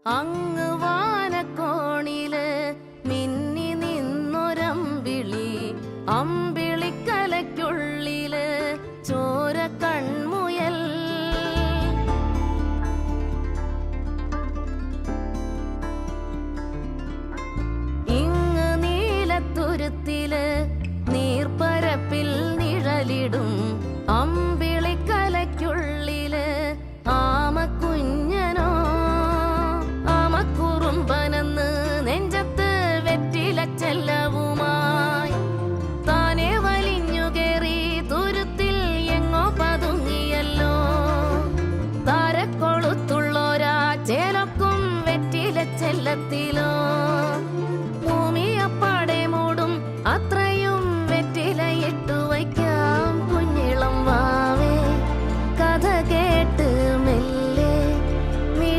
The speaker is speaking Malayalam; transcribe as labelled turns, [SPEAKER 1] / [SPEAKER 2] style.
[SPEAKER 1] അങ്ങ് വാനക്കോണില് മിന്നി നിന്നൊരമ്പിളി, അമ്പിളിക്കലയ്ക്കുള്ളില് ചോര കൺമുയൽ. ഇങ്ങ് നീലത്തുരുത്തില് നീർപ്പരപ്പിൽ നിഴലിടും അമ്പിളിക്കലയ്ക്കുള്ളില് ആമക്കുഞ്ഞനോ, ആമക്കുറുമ്പനെന്ന് നെഞ്ചത്ത് വെറ്റിലച്ചെല്ലവുമായി താനെ വലിഞ്ഞു കേറി തുരുത്തിൽ എങ്ങോ പതുങ്ങിയല്ലോ. താരക്കൊളുത്തുള്ളോരാ ചേലക്കും വെറ്റിലച്ചെല്ലത്തിലോ